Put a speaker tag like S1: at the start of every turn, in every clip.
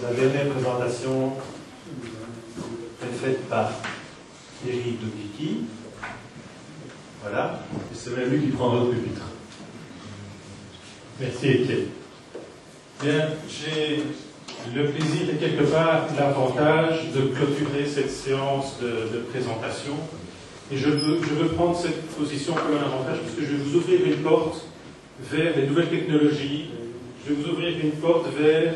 S1: La dernière présentation est faite par Eric Dubicki. Voilà. Et c'est même lui qui prend votre pupitre. Merci Étienne. Bien, j'ai le plaisir et quelque part l'avantage de clôturer cette séance de présentation. Et je veux prendre cette position comme un avantage parce que je vais vous ouvrir une porte vers les nouvelles technologies. Je vais vous ouvrir une porte vers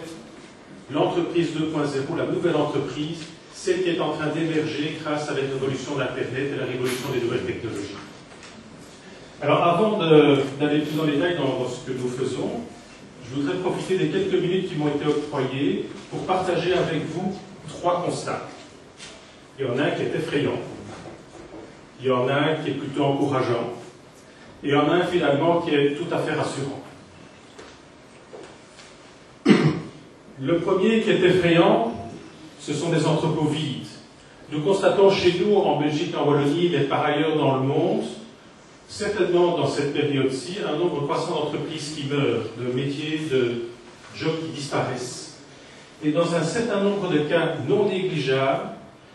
S1: l'entreprise 2.0, la nouvelle entreprise, celle qui est en train d'émerger grâce à la révolution d'Internet et la révolution des nouvelles technologies. Alors avant d'aller plus en détail dans ce que nous faisons, je voudrais profiter des quelques minutes qui m'ont été octroyées pour partager avec vous 3 constats. Il y en a un qui est effrayant, il y en a un qui est plutôt encourageant, et il y en a un finalement qui est tout à fait rassurant. Le premier qui est effrayant, ce sont des entrepôts vides. Nous constatons chez nous, en Belgique, en Wallonie, mais par ailleurs dans le monde, certainement dans cette période-ci, un nombre croissant d'entreprises qui meurent, de métiers, de jobs qui disparaissent. Et dans un certain nombre de cas non négligeables,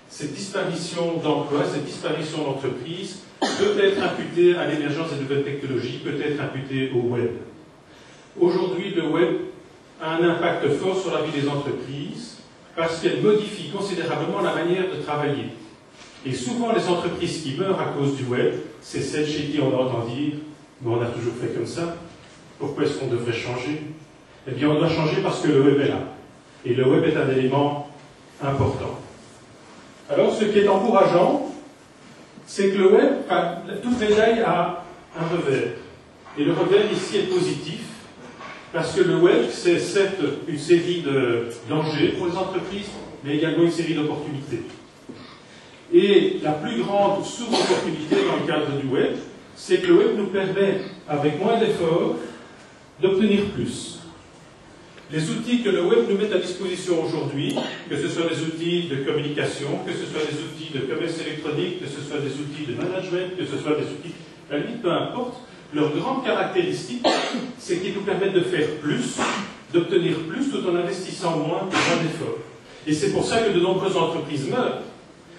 S1: cette disparition d'emplois, cette disparition d'entreprises peut être imputée à l'émergence des nouvelles technologies, peut être imputée au web. Aujourd'hui, le web a un impact fort sur la vie des entreprises parce qu'elle modifie considérablement la manière de travailler. Et souvent, les entreprises qui meurent à cause du web, c'est celles chez qui on entend dire « bon, on a toujours fait comme ça, pourquoi est-ce qu'on devrait changer ?» Eh bien, on doit changer parce que le web est là. Et le web est un élément important. Alors, ce qui est encourageant, c'est que le web, toute médaille a un revers. Et le revers ici est positif, parce que le web, c'est certes une série de dangers pour les entreprises, mais également une série d'opportunités. Et la plus grande source d'opportunité dans le cadre du web, c'est que le web nous permet, avec moins d'efforts, d'obtenir plus. Les outils que le web nous met à disposition aujourd'hui, que ce soit des outils de communication, que ce soit des outils de commerce électronique, que ce soit des outils de management, que ce soit des outils, à la limite, peu importe, leur grande caractéristique, c'est qu'ils nous permettent de faire plus, d'obtenir plus, tout en investissant moins et moins d'efforts. Et c'est pour ça que de nombreuses entreprises meurent.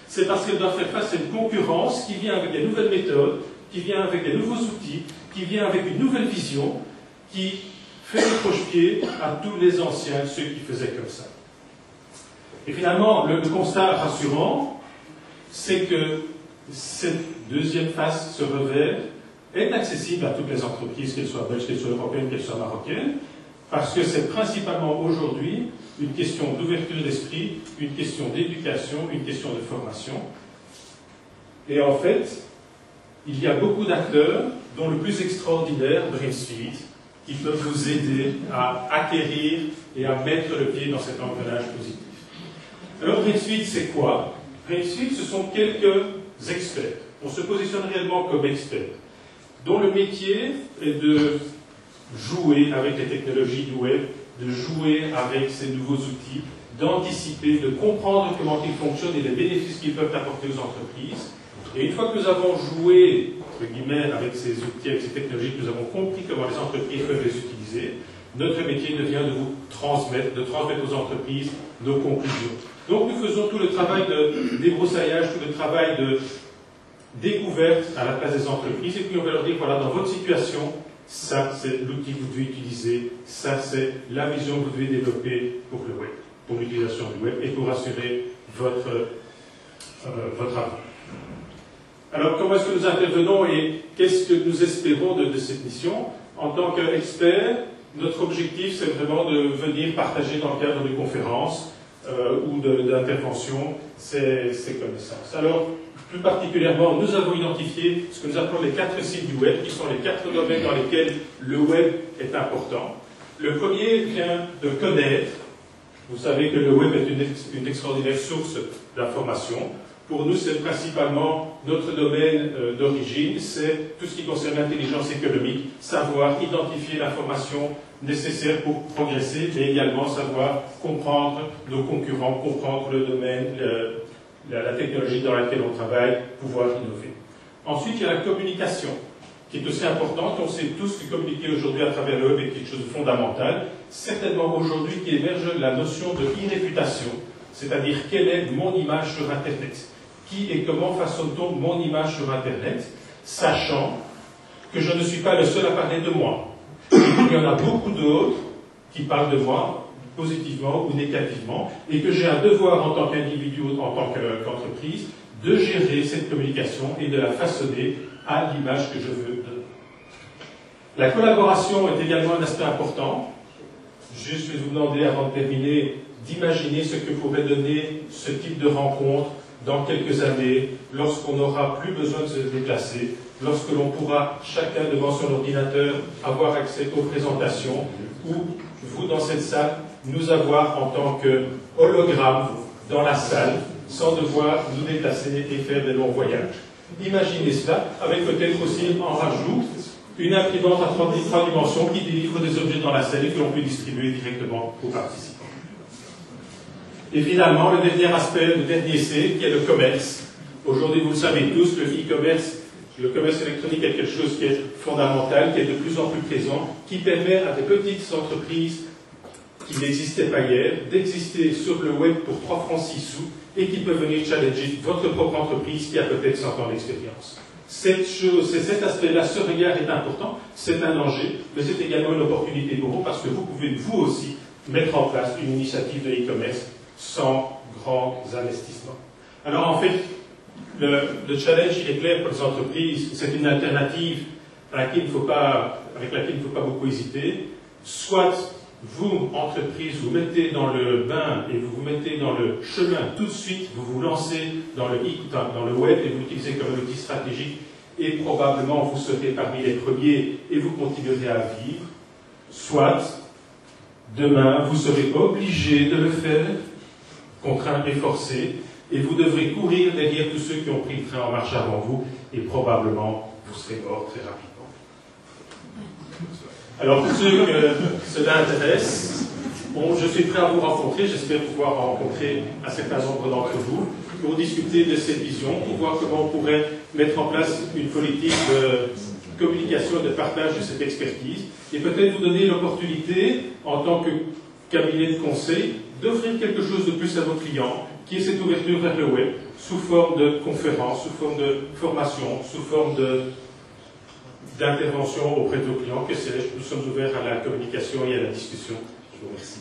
S1: C'est parce qu'elles doivent faire face à une concurrence qui vient avec des nouvelles méthodes, qui vient avec des nouveaux outils, qui vient avec une nouvelle vision, qui fait le croche-pied à tous les anciens, ceux qui faisaient comme ça. Et finalement, le constat rassurant, c'est que cette deuxième face, ce revers, est accessible à toutes les entreprises, qu'elles soient belges, qu'elles soient européennes, qu'elles soient marocaines, parce que c'est principalement aujourd'hui une question d'ouverture d'esprit, une question d'éducation, une question de formation. Et en fait, il y a beaucoup d'acteurs, dont le plus extraordinaire, BrainSuite, qui peuvent vous aider à acquérir et à mettre le pied dans cet engrenage positif. Alors, BrainSuite, c'est quoi? BrainSuite, ce sont quelques experts. On se positionne réellement comme experts, dont le métier est de jouer avec les technologies du web, de jouer avec ces nouveaux outils, d'anticiper, de comprendre comment ils fonctionnent et les bénéfices qu'ils peuvent apporter aux entreprises. Et une fois que nous avons joué, entre guillemets, avec ces outils, avec ces technologies, que nous avons compris comment les entreprises peuvent les utiliser, notre métier devient de vous transmettre, aux entreprises nos conclusions. Donc nous faisons tout le travail de débroussaillage, tout le travail de découverte à la place des entreprises, et puis on va leur dire, voilà, dans votre situation, ça c'est l'outil que vous devez utiliser, ça c'est la vision que vous devez développer pour le web, pour l'utilisation du web et pour assurer votre avenir. Alors comment est-ce que nous intervenons et qu'est-ce que nous espérons de cette mission? En tant qu'experts, notre objectif c'est vraiment de venir partager dans le cadre de conférences ou d'interventions ces connaissances. Alors, plus particulièrement, nous avons identifié ce que nous appelons les 4 sites du web, qui sont les 4 domaines dans lesquels le web est important. Le premier vient de connaître. Vous savez que le web est une extraordinaire source d'information. Pour nous, c'est principalement notre domaine d'origine, c'est tout ce qui concerne l'intelligence économique, savoir identifier l'information nécessaire pour progresser, mais également savoir comprendre nos concurrents, comprendre le domaine, la technologie dans laquelle on travaille, pouvoir innover. Ensuite, il y a la communication. qui est aussi importante. On sait tous que communiquer aujourd'hui à travers le web est quelque chose de fondamental. Certainement aujourd'hui qui émerge la notion de e-réputation, c'est-à-dire quelle est mon image sur Internet. Qui et comment façonne-t-on mon image sur Internet, sachant que je ne suis pas le seul à parler de moi. Il y en a beaucoup d'autres qui parlent de moi, positivement ou négativement, et que j'ai un devoir en tant qu'individu, en tant qu'entreprise, de gérer cette communication et de la façonner à l'image que je veux donner. La collaboration est également un aspect important. Juste, je vais vous demander, avant de terminer, d'imaginer ce que pourrait donner ce type de rencontre dans quelques années, lorsqu'on n'aura plus besoin de se déplacer, lorsque l'on pourra, chacun devant son ordinateur, avoir accès aux présentations, ou vous, dans cette salle, nous avoir en tant que hologramme dans la salle, sans devoir nous déplacer et faire des longs voyages. Imaginez cela, avec peut-être aussi en rajout une imprimante à 3 dimensions qui délivre des objets dans la salle et que l'on peut distribuer directement aux participants. Et finalement, le dernier aspect, le dernier C, qui est le commerce. Aujourd'hui, vous le savez tous, le e-commerce, le commerce électronique est quelque chose qui est fondamental, qui est de plus en plus présent, qui permet à des petites entreprises qui n'existaient pas hier, d'exister sur le web pour 3 francs 6 sous et qui peuvent venir challenger votre propre entreprise qui a peut-être 100 ans d'expérience. Cet aspect-là, ce regard est important, c'est un danger, mais c'est également une opportunité pour vous parce que vous pouvez vous aussi mettre en place une initiative de e-commerce sans grands investissements. Alors en fait, le challenge il est clair pour les entreprises, c'est une alternative avec laquelle il ne faut pas beaucoup hésiter. Soit vous, entreprise, vous mettez dans le bain et vous vous mettez dans le chemin tout de suite, vous vous lancez dans le web et vous l'utilisez comme un outil stratégique et probablement vous serez parmi les premiers et vous continuerez à vivre. Soit, demain, vous serez obligé de le faire, contraint et forcé, et vous devrez courir derrière tous ceux qui ont pris le train en marche avant vous et probablement vous serez mort très rapidement. Alors, pour ceux que cela intéresse, je suis prêt à vous rencontrer, j'espère pouvoir rencontrer un certain nombre d'entre vous pour discuter de cette vision, pour voir comment on pourrait mettre en place une politique de communication et de partage de cette expertise, et peut-être vous donner l'opportunité, en tant que cabinet de conseil, d'offrir quelque chose de plus à vos clients, qui est cette ouverture vers le web, sous forme de conférences, sous forme de formation, sous forme d'intervention auprès de vos clients, que sais-je. Nous sommes ouverts à la communication et à la discussion. Je vous remercie.